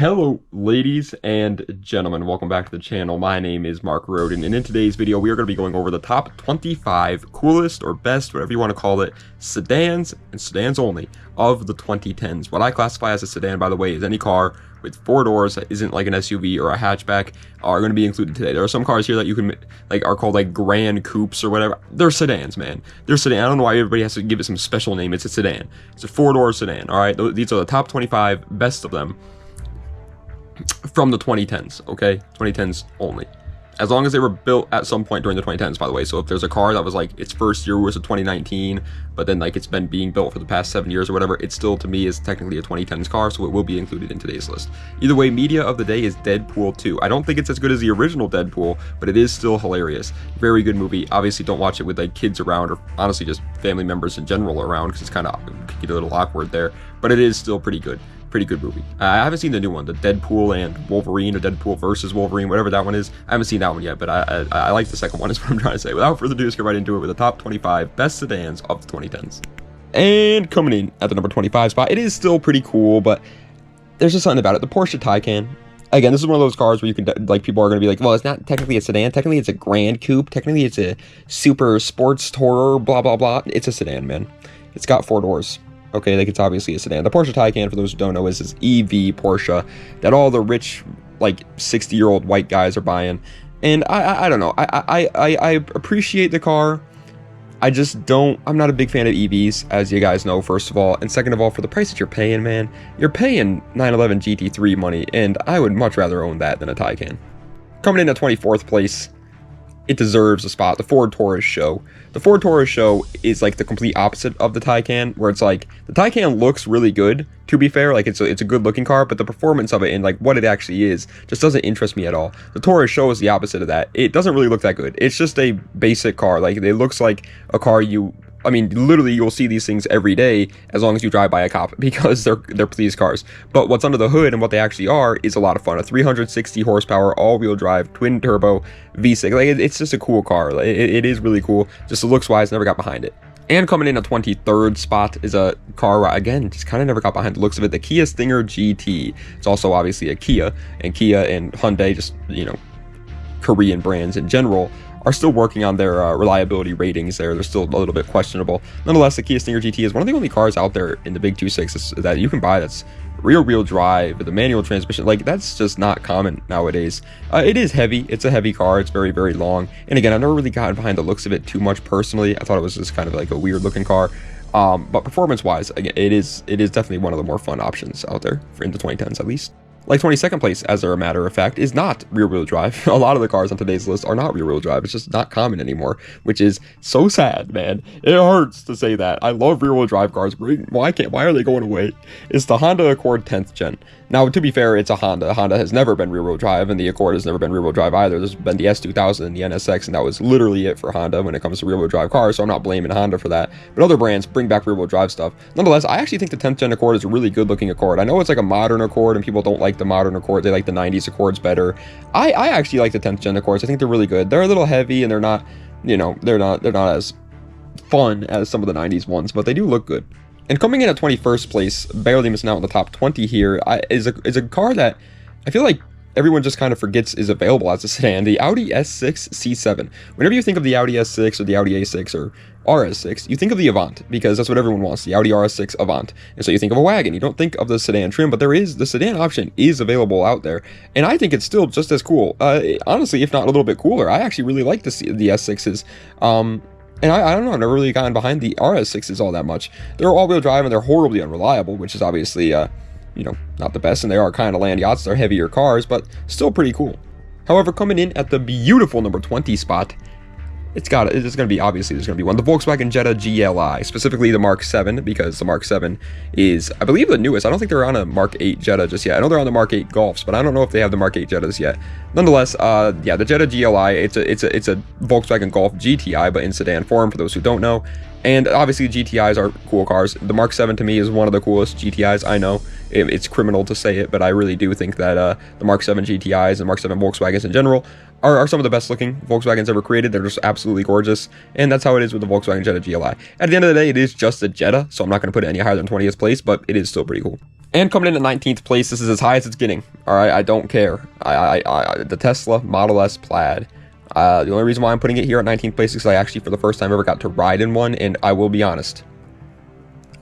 Hello ladies and gentlemen, welcome back to the channel. My name is Mark Roden, and in today's video we are going to be going over the top 25 coolest or best, whatever you want to call it, sedans and sedans only of the 2010s. What I classify as a sedan, by the way, is any car with four doors that isn't like an SUV or a hatchback are going to be included today. There are some cars here that you can are called like grand coupes or whatever. They're sedans, man. They're sedan. I don't know why everybody has to give it some special name. It's a sedan. It's a four-door sedan. All right, these are the top 25 best of them from the 2010s, okay? 2010s only. As long as they were built at some point during the 2010s, by the way. So if there's a car that was like its first year was a 2019, but then like it's been being built for the past 7 years or whatever, it still to me is technically a 2010s car, so it will be included in today's list. Either way, media of the day is Deadpool 2. I don't think it's as good as the original Deadpool, but it is still hilarious. Very good movie. Obviously don't watch it with like kids around, or honestly just family members in general around, because it's kind of get a little awkward there, but it is still pretty good. Pretty good movie. I haven't seen the new one, the Deadpool and Wolverine, or Deadpool versus Wolverine, whatever that one is. I haven't seen that one yet, but I like the second one, is what I'm trying to say. Without further ado, let's get right into it with the top 25 best sedans of the 2010s. And coming in at the number 25 spot, it is still pretty cool, but there's just something about it. The Porsche Taycan. Again, this is one of those cars where you can, like, people are going to be like, well, it's not technically a sedan. Technically, it's a grand coupe. Technically, it's a super sports tourer, blah, blah, blah. It's a sedan, man. It's got four doors. Okay, like it's obviously a sedan. The Porsche Taycan, for those who don't know, is this EV Porsche that all the rich, like 60-year-old white guys are buying. And I don't know. I appreciate the car. I just don't. I'm not a big fan of EVs, as you guys know, first of all. And second of all, for the price that you're paying, man, you're paying 911 GT3 money, and I would much rather own that than a Taycan. Coming in at 24th place, it deserves a spot. The Ford Taurus Show. The Ford Taurus Show is like the complete opposite of the Taycan, where it's like the Taycan looks really good. To be fair, like it's a good looking car, but the performance of it and like what it actually is just doesn't interest me at all. The Taurus Show is the opposite of that. It doesn't really look that good. It's just a basic car. Like it looks like a car I mean, literally, you'll see these things every day as long as you drive by a cop, because they're police cars. But what's under the hood and what they actually are is a lot of fun. A 360 horsepower, all-wheel drive, twin-turbo V6. Like, it's just a cool car. It is really cool. Just the looks-wise, never got behind it. And coming in at 23rd spot is a car where, again, just kind of never got behind the looks of it. The Kia Stinger GT. It's also obviously a Kia. And Kia and Hyundai, just, you know, Korean brands in general, are still working on their reliability ratings there. They're still a little bit questionable. Nonetheless, the Kia Stinger GT is one of the only cars out there in the big 2.6 that you can buy that's rear-wheel drive with a manual transmission. Like, that's just not common nowadays. It is heavy. It's a heavy car. It's very, very long. And again, I've never really gotten behind the looks of it too much personally. I thought it was just kind of like a weird-looking car. But performance-wise, again, it is definitely one of the more fun options out there in the 2010s, at least. Like 22nd place, as a matter of fact, is not rear-wheel drive. A lot of the cars on today's list are not rear-wheel drive. It's just not common anymore, which is so sad, man. It hurts to say that. I love rear-wheel drive cars. Why are they going away? It's the Honda Accord 10th gen. Now, to be fair, it's a Honda. Honda has never been rear-wheel drive, and the Accord has never been rear-wheel drive either. There's been the S2000 and the NSX, and that was literally it for Honda when it comes to rear-wheel drive cars, so I'm not blaming Honda for that. But other brands bring back rear-wheel drive stuff. Nonetheless, I actually think the 10th gen Accord is a really good-looking Accord. I know it's like a modern Accord, and people don't like the modern Accord. They like the 90s Accords better. I actually like the 10th gen Accords. I think they're really good. They're a little heavy, and they're not, you know, they're not as fun as some of the 90s ones, but they do look good. And coming in at 21st place, barely missing out in the top 20 here, is a car that I feel like everyone just kind of forgets is available as a sedan, the Audi S6 C7. Whenever you think of the Audi S6 or the Audi A6 or RS6, you think of the Avant, because that's what everyone wants, the Audi RS6 Avant. And so you think of a wagon, you don't think of the sedan trim, but the sedan option is available out there. And I think it's still just as cool. Honestly, if not a little bit cooler. I actually really like the S6s. And I don't know, I've never really gotten behind the RS6s all that much. They're all-wheel drive and they're horribly unreliable, which is obviously, you know, not the best, and they are kind of land yachts. They're heavier cars, but still pretty cool. However, coming in at the beautiful number 20 spot, there's going to be one. The Volkswagen Jetta GLI, specifically the Mark 7, because the Mark 7 is, I believe, the newest. I don't think they're on a Mark 8 Jetta just yet. I know they're on the Mark 8 Golfs, but I don't know if they have the Mark 8 Jettas yet. Nonetheless, yeah, the Jetta GLI, it's a Volkswagen Golf GTI, but in sedan form, for those who don't know. And obviously, GTIs are cool cars. The Mark 7 to me is one of the coolest GTIs. I know it's criminal to say it, but I really do think that the Mark 7 GTIs and Mark 7 Volkswagens in general are some of the best looking Volkswagens ever created. They're just absolutely gorgeous, and that's how it is with the Volkswagen Jetta GLI. At the end of the day, it is just a Jetta, so I'm not going to put it any higher than 20th place, but it is still pretty cool. And coming in at 19th place, this is as high as it's getting. All right, I don't care. The Tesla Model S Plaid. The only reason why I'm putting it here at 19th place is because I actually, for the first time ever, got to ride in one, and I will be honest,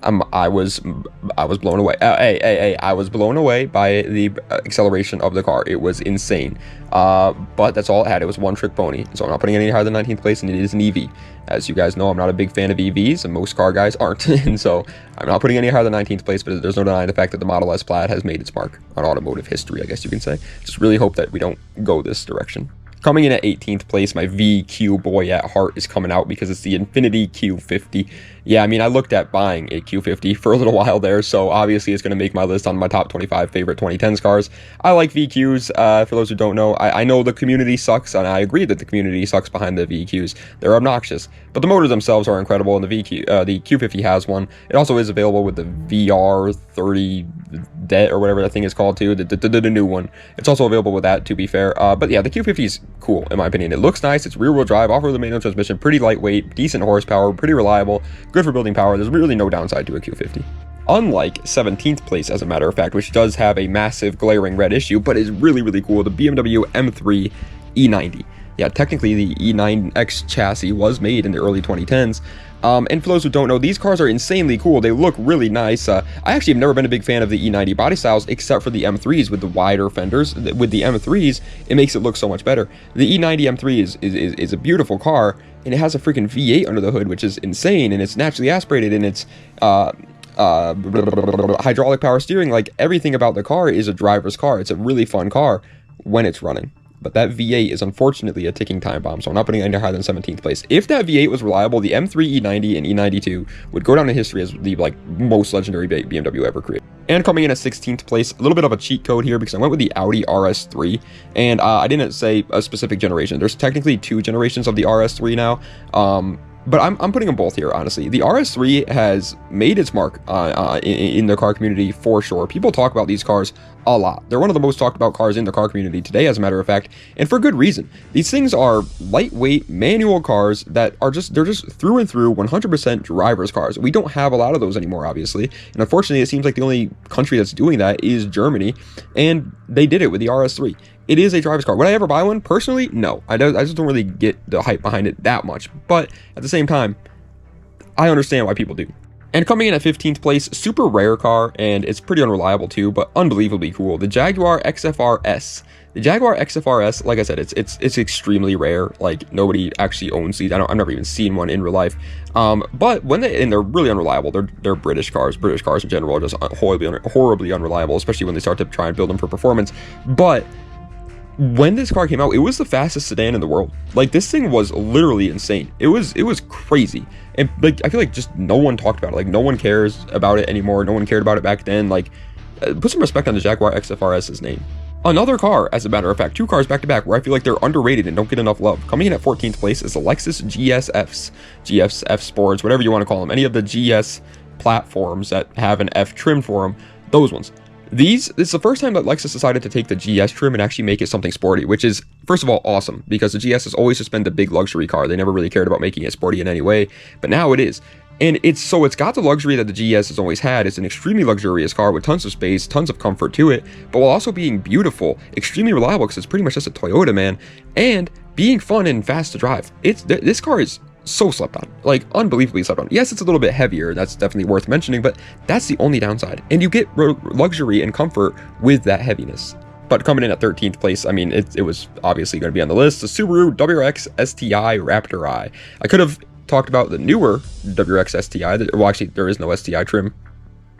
I was blown away. I was blown away by the acceleration of the car. It was insane. But that's all it had. It was one trick pony. So I'm not putting it any higher than 19th place, and it is an EV. As you guys know, I'm not a big fan of EVs, and most car guys aren't. And so I'm not putting any higher than 19th place, but there's no denying the fact that the Model S Plaid has made its mark on automotive history, I guess you can say. Just really hope that we don't go this direction. Coming in at 18th place, my VQ boy at heart is coming out because it's the Infiniti Q50. Yeah, I mean, I looked at buying a Q50 for a little while there, so obviously it's going to make my list on my top 25 favorite 2010s cars. I like VQs. For those who don't know, I know the community sucks, and I agree that the community sucks behind the VQs. They're obnoxious, but the motors themselves are incredible, and the Q50 has one. It also is available with the VR30 Det or whatever that thing is called too, the new one. It's also available with that, to be fair. But yeah, the Q50 is cool in my opinion. It looks nice. It's rear-wheel drive, off-road manual transmission, pretty lightweight, decent horsepower, pretty reliable, good for building power. There's really no downside to a Q50. Unlike 17th place, as a matter of fact, which does have a massive glaring red issue, but is really cool, the BMW M3 E90. Yeah, technically the E9X chassis was made in the early 2010s. And for those who don't know, these cars are insanely cool. They look really nice. I actually have never been a big fan of the E90 body styles, except for the M3s with the wider fenders. With the M3s, it makes it look so much better. The E90 M3 is a beautiful car, and it has a freaking V8 under the hood, which is insane, and it's naturally aspirated, and it's hydraulic power steering. Like, everything about the car is a driver's car. It's a really fun car when it's running. But that V8 is unfortunately a ticking time bomb, so I'm not putting it any higher than 17th place. If that V8 was reliable, the M3 E90 and E92 would go down in history as the most legendary BMW ever created. And coming in at 16th place, a little bit of a cheat code here because I went with the Audi RS3, and I didn't say a specific generation. There's technically 2 generations of the RS3 now. But I'm putting them both here, honestly. The RS3 has made its mark in the car community for sure. People talk about these cars a lot. They're one of the most talked about cars in the car community today, as a matter of fact, and for good reason. These things are lightweight manual cars that are they're just through and through 100% driver's cars. We don't have a lot of those anymore, obviously. And unfortunately, it seems like the only country that's doing that is Germany, and they did it with the RS3. It is a driver's car. Would I ever buy one? Personally, no. I just don't really get the hype behind it that much. But at the same time, I understand why people do. And coming in at 15th place, super rare car, and it's pretty unreliable too, but unbelievably cool. The Jaguar XFR S. The Jaguar XFR S, like I said, it's extremely rare. Like, nobody actually owns these. I've never even seen one in real life. But they're really unreliable. They're British cars. British cars in general are just horribly unreliable, especially when they start to try and build them for performance. But when this car came out, it was the fastest sedan in the world. Like, this thing was literally insane. It was crazy. And like, I feel like just no one talked about it. Like, no one cares about it anymore. No one cared about it back then. Like, put some respect on the Jaguar XFRS's name. Another car, as a matter of fact, 2 cars back to back where I feel like they're underrated and don't get enough love. Coming in at 14th place is the Lexus GSFs, GSF Sports, whatever you want to call them. Any of the GS platforms that have an F trim for them, those ones. It's the first time that Lexus decided to take the GS trim and actually make it something sporty, which is, first of all, awesome, because the GS has always just been the big luxury car. They never really cared about making it sporty in any way, but now it is. And it's got the luxury that the GS has always had. It's an extremely luxurious car with tons of space, tons of comfort to it, but while also being beautiful, extremely reliable because it's pretty much just a Toyota, man, and being fun and fast to drive. This car is so slept on, like unbelievably slept on. Yes, it's a little bit heavier, that's definitely worth mentioning, but that's the only downside, and you get luxury and comfort with that heaviness. But coming in at 13th place, I mean, it was obviously going to be on the list, the Subaru WRX STI Raptor I. I could have talked about the newer WRX STI, well, actually there is no STI trim,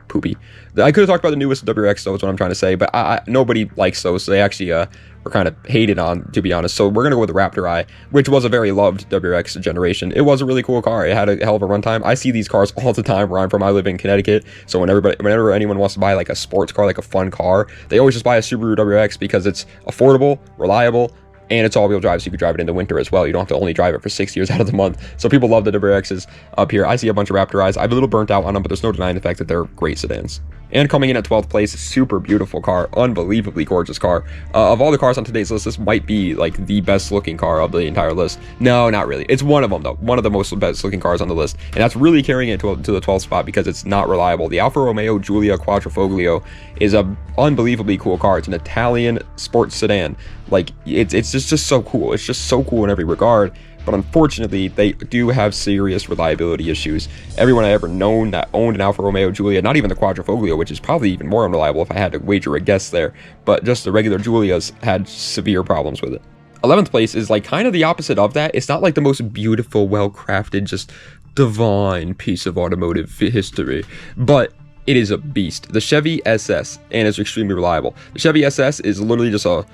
poopy. I could have talked about the newest WRX, though, is what I'm trying to say, but nobody likes those, so they actually were kind of hated on, to be honest. So we're going to go with the Raptor I, which was a very loved WRX generation. It was a really cool car. It had a hell of a runtime. I see these cars all the time where I'm from. I live in Connecticut, so whenever anyone wants to buy like a sports car, like a fun car, they always just buy a Subaru WRX because it's affordable, reliable, and it's all-wheel drive, so you can drive it in the winter as well. You don't have to only drive it for 6 years out of the month. So people love the WRXs up here. I see a bunch of Raptor Is. I'm a little burnt out on them, but there's no denying the fact that they're great sedans. And coming in at 12th place, super beautiful car, unbelievably gorgeous car. Of all the cars on today's list, this might be like the best looking car of the entire list. No, not really. It's one of them though, one of the most best looking cars on the list, and that's really carrying it to the 12th spot because it's not reliable. The Alfa Romeo Giulia Quadrifoglio is a unbelievably cool car. It's an Italian sports sedan. Like it's just so cool. It's just so cool in every regard. But unfortunately, they do have serious reliability issues. Everyone I ever known that owned an Alfa Romeo Giulia, not even the Quadrifoglio, which is probably even more unreliable if I had to wager a guess there, but just the regular Giulias had severe problems with it. 11th place is like kind of the opposite of that. It's not like the most beautiful, well-crafted, just divine piece of automotive history, but it is a beast. The Chevy SS, and it's extremely reliable. The Chevy SS is literally just a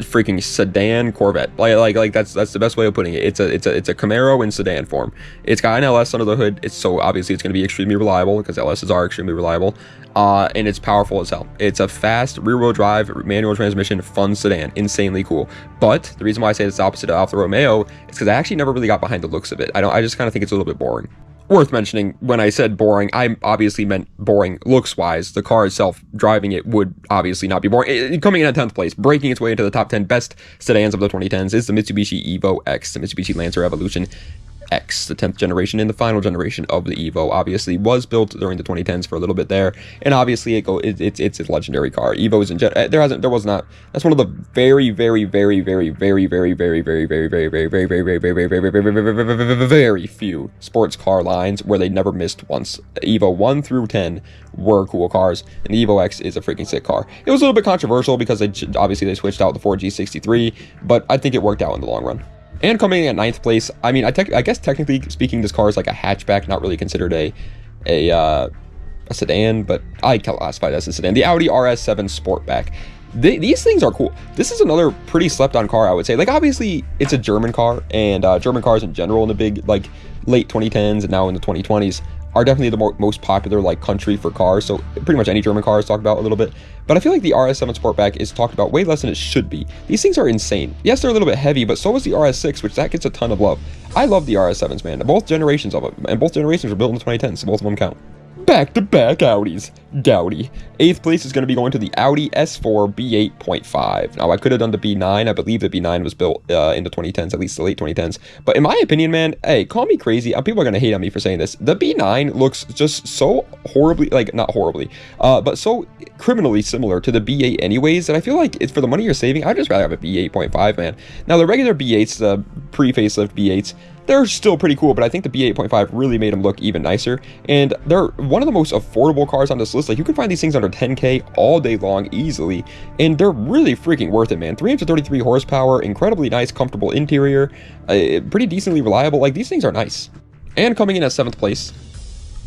freaking sedan Corvette. Like that's the best way of putting it. It's a Camaro in sedan form. It's got an LS under the hood. It's so obviously it's going to be extremely reliable because LSs are extremely reliable. And it's powerful as hell. It's a fast rear-wheel drive manual transmission fun sedan, insanely cool. But the reason why I say it's the opposite of Alfa Romeo is because I actually never really got behind the looks of it. I just kind of think it's a little bit boring. Worth mentioning, when I said boring, I obviously meant boring looks-wise. The car itself, driving it, would obviously not be boring. Coming in at 10th place, breaking its way into the top 10 best sedans of the 2010s is the Mitsubishi Evo X, the Mitsubishi Lancer Evolution X, the 10th generation and the final generation of the Evo. Obviously was built during the 2010s for a little bit there, and obviously it's a legendary car. Evo's in that's one of the very few sports car lines where they never missed once. Evo 1 through 10 were cool cars, and the Evo X is a freaking sick car. It was a little bit controversial because they switched out the Ford G63, but I think it worked out in the long run. And coming in at 9th place, I mean, I guess technically speaking, this car is like a hatchback, not really considered a sedan, but I classify it as a sedan. The Audi RS7 Sportback. These things are cool. This is another pretty slept-on car, I would say. Like, obviously, it's a German car, and German cars in general in the big, like, late 2010s and now in the 2020s are definitely the most popular, like, country for cars. So pretty much any German car is talked about a little bit. But I feel like the RS7 Sportback is talked about way less than it should be. These things are insane. Yes, they're a little bit heavy, but so is the RS6, which that gets a ton of love. I love the RS7s, man. Both generations of them, and both generations were built in the 2010s, so both of them count. Back-to-back Audis. Dowdy. 8th place is going to be going to the Audi S4 B8.5. Now, I could have done the B9. I believe the B9 was built in the 2010s, at least the late 2010s. But in my opinion, man, hey, call me crazy. People are going to hate on me for saying this. The B9 looks just so horribly, like, not horribly, but so criminally similar to the B8 anyways, that I feel like it's for the money you're saving, I'd just rather have a B8.5, man. Now, the regular B8s, the pre-facelift B8s, they're still pretty cool, but I think the B8.5 really made them look even nicer, and they're one of the most affordable cars on this list. Like, you can find these things under 10K all day long easily, and they're really freaking worth it, man. 333 horsepower, incredibly nice, comfortable interior, pretty decently reliable. Like, these things are nice. And coming in at 7th place,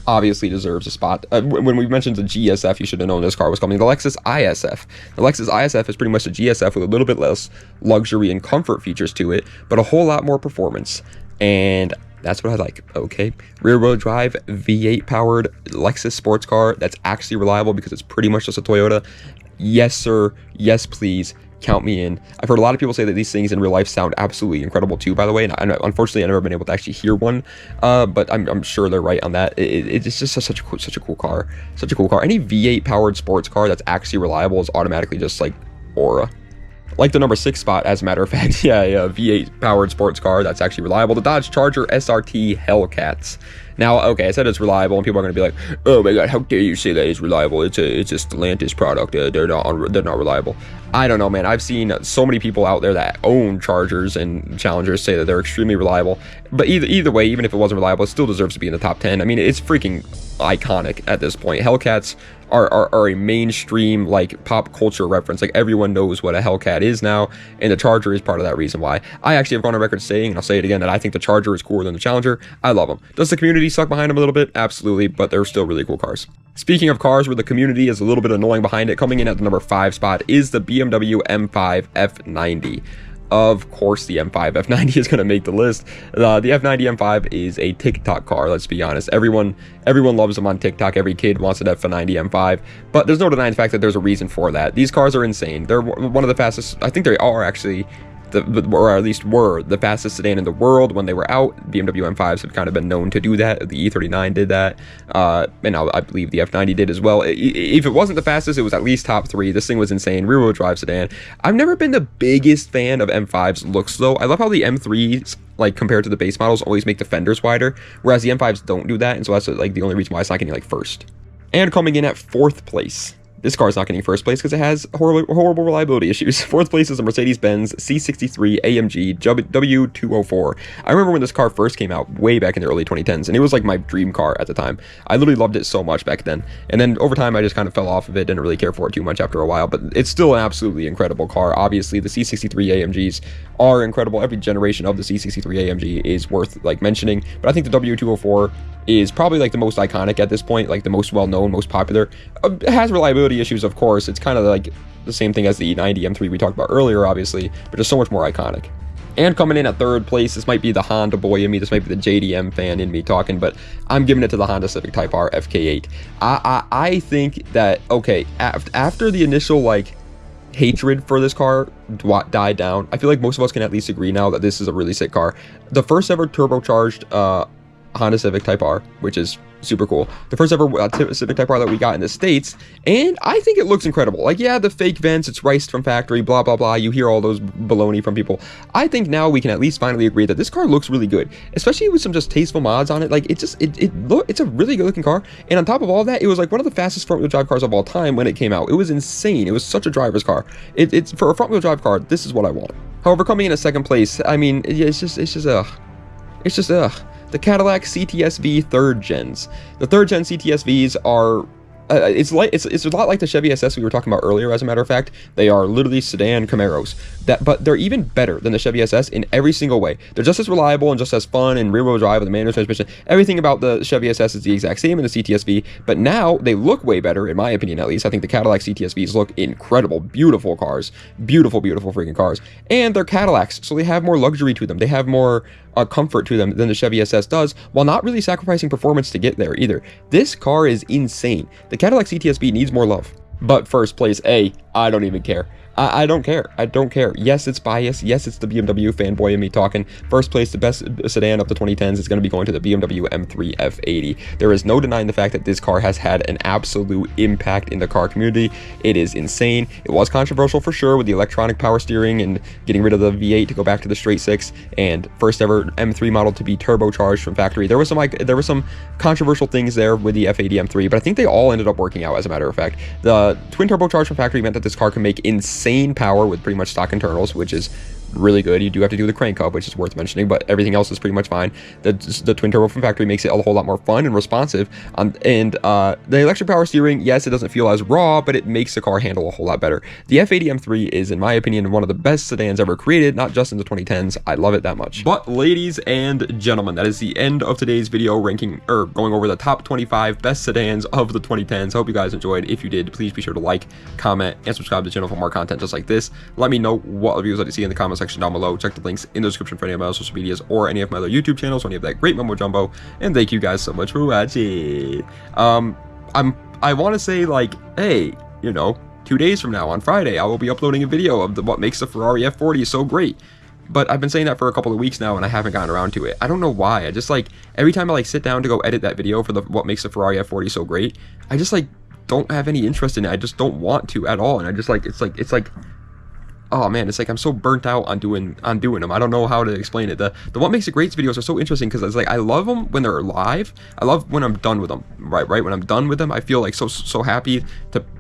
obviously deserves a spot. When we mentioned the GSF, you should have known this car was coming. The Lexus ISF. The Lexus ISF is pretty much the GSF with a little bit less luxury and comfort features to it, but a whole lot more performance. And that's what I like. Okay, rear-wheel drive V8 powered Lexus sports car that's actually reliable because it's pretty much just a Toyota. Yes sir, yes please, count me in. I've heard a lot of people say that these things in real life sound absolutely incredible too, by the way, and unfortunately I've never been able to actually hear one, but I'm sure they're right on that. It's just such a cool car. Any V8 powered sports car that's actually reliable is automatically just like aura. Like the number 6 spot, as a matter of fact. Yeah, V8 powered sports car that's actually reliable. The Dodge Charger SRT Hellcats. Now, okay, I said it's reliable, and people are going to be like, "Oh my God, how dare you say that it's reliable? It's a Stellantis product. They're not reliable." I don't know, man. I've seen so many people out there that own Chargers and Challengers say that they're extremely reliable. But either way, even if it wasn't reliable, it still deserves to be in the top 10. I mean, it's freaking iconic at this point. Hellcats are a mainstream, like, pop culture reference. Like, everyone knows what a Hellcat is now, and the Charger is part of that reason why. I actually have gone on record saying, and I'll say it again, that I think the Charger is cooler than the Challenger. I love them. Does the community suck behind them a little bit? Absolutely, but they're still really cool cars. Speaking of cars where the community is a little bit annoying behind it, coming in at the number 5 spot is the BMW M5 F90. Of course, the M5 F90 is going to make the list. The F90 M5 is a TikTok car, let's be honest. Everyone loves them on TikTok. Every kid wants an F90 M5, but there's no denying the fact that there's a reason for that. These cars are insane. They're one of the fastest. I think they are actually or at least were the fastest sedan in the world when they were out. BMW M5s have kind of been known to do that. The E39 did that, and I believe the F90 did as well. If it wasn't the fastest, it was at least top 3. This thing was insane. Rear-wheel drive sedan. I've never been the biggest fan of M5's looks though. I love how the M3s, like compared to the base models, always make the fenders wider, whereas the M5s don't do that, and so that's like the only reason why it's not getting like first. And coming in at 4th place. This car is not getting first place because it has horrible reliability issues. 4th place is a Mercedes-Benz C63 AMG W204. I remember when this car first came out way back in the early 2010s, and it was like my dream car at the time. I literally loved it so much back then. And then over time, I just kind of fell off of it, didn't really care for it too much after a while, but it's still an absolutely incredible car. Obviously, the C63 AMGs are incredible. Every generation of the C63 AMG is worth like mentioning, but I think the W204 is probably like the most iconic at this point, like the most well-known, most popular. It has reliability issues, of course. It's kind of like the same thing as the E90 M3 we talked about earlier, obviously, but just so much more iconic. And coming in at 3rd place, this might be the Honda boy in me, this might be the JDM fan in me talking, but I'm giving it to the Honda Civic Type R FK8. I think that, okay, after the initial like hatred for this car died down, I feel like most of us can at least agree now that this is a really sick car. The first ever turbocharged Honda Civic Type R, which is super cool. The first ever Civic Type R that we got in the States, and I think it looks incredible. Like, yeah, the fake vents, it's riced from factory, blah, blah, blah. You hear all those baloney from people. I think now we can at least finally agree that this car looks really good, especially with some just tasteful mods on it. Like, it's a really good looking car, and on top of all that, it was like one of the fastest front-wheel drive cars of all time when it came out. It was insane. It was such a driver's car. It's for a front-wheel drive car, this is what I want. However, coming in at 2nd place, I mean, it's just the Cadillac CTS-V 3rd gens. The 3rd gen CTS-Vs are it's a lot like the Chevy SS we were talking about earlier. As a matter of fact, they are literally sedan Camaros, but they're even better than the Chevy SS in every single way. They're just as reliable and just as fun, and rear-wheel drive with a manual transmission. Everything about the Chevy SS is the exact same in the CTS-V, but now they look way better, in my opinion at least. I think the Cadillac CTS-Vs look incredible. Beautiful cars. Beautiful freaking cars. And they're Cadillacs, so they have more luxury to them. They have more comfort to them than the Chevy SS does, while not really sacrificing performance to get there either. This car is insane. The Cadillac CTS-V needs more love. But first place, I don't even care. I don't care. I don't care. Yes, it's biased. Yes, it's the BMW fanboy in me talking. First place, the best sedan of the 2010s is going to be going to the BMW M3 F80. There is no denying the fact that this car has had an absolute impact in the car community. It is insane. It was controversial for sure with the electronic power steering and getting rid of the V8 to go back to the straight 6, and first ever M3 model to be turbocharged from factory. There were some controversial things there with the F80 M3, but I think they all ended up working out. As a matter of fact, the twin turbocharged from factory meant that this car can make insane power with pretty much stock internals, which is really good. You do have to do the crank hub, which is worth mentioning, but everything else is pretty much fine. The twin turbo from factory makes it a whole lot more fun and responsive, and the electric power steering, yes, it doesn't feel as raw, but it makes the car handle a whole lot better. The F80 M3 is, in my opinion, one of the best sedans ever created, not just in the 2010s. I love it that much. But ladies and gentlemen, that is the end of today's video ranking, or going over the top 25 best sedans of the 2010s. I hope you guys enjoyed. If you did, please be sure to like, comment, and subscribe to the channel for more content just like this. Let me know what reviews that you see in the comment section down below. Check the links in the description for any of my other social medias or any of my other YouTube channels, or any of that great mumbo jumbo. And thank you guys so much for watching. I want to say, like, hey, you know, 2 days from now on Friday, I will be uploading a video of what makes the Ferrari F40 so great. But I've been saying that for a couple of weeks now, and I haven't gotten around to it. I don't know why. I just, like, every time I, like, sit down to go edit that video for the what makes the Ferrari F40 so great, I just, like, don't have any interest in it. I just don't want to at all. And I just, like, it's like oh man, it's like I'm so burnt out on doing them. I don't know how to explain it. The what makes it great videos are so interesting because it's like I love them when they're live. I love when I'm done with them. Right. When I'm done with them, I feel like so happy,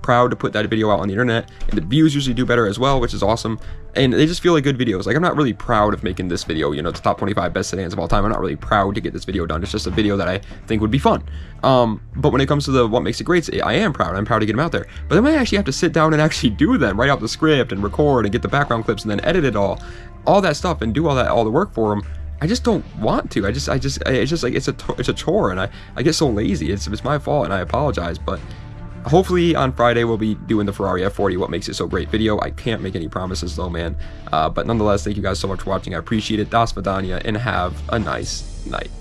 proud to put that video out on the internet, and the views usually do better as well, which is awesome. And they just feel like good videos. Like, I'm not really proud of making this video, you know, it's the top 25 best sedans of all time. I'm not really proud to get this video done. It's just a video that I think would be fun. But when it comes to the what makes it great, I am proud. I'm proud to get them out there. But then I actually have to sit down and actually do them, write out the script and record and get the background clips and then edit it all that stuff and do all the work for them. I just don't want to. It's just like it's a chore, and I get so lazy. It's my fault, and I apologize. But hopefully on Friday we'll be doing the Ferrari F40 what makes it so great video. I can't make any promises though, man. But nonetheless, thank you guys so much for watching. I appreciate it. Das Vidania, and have a nice night.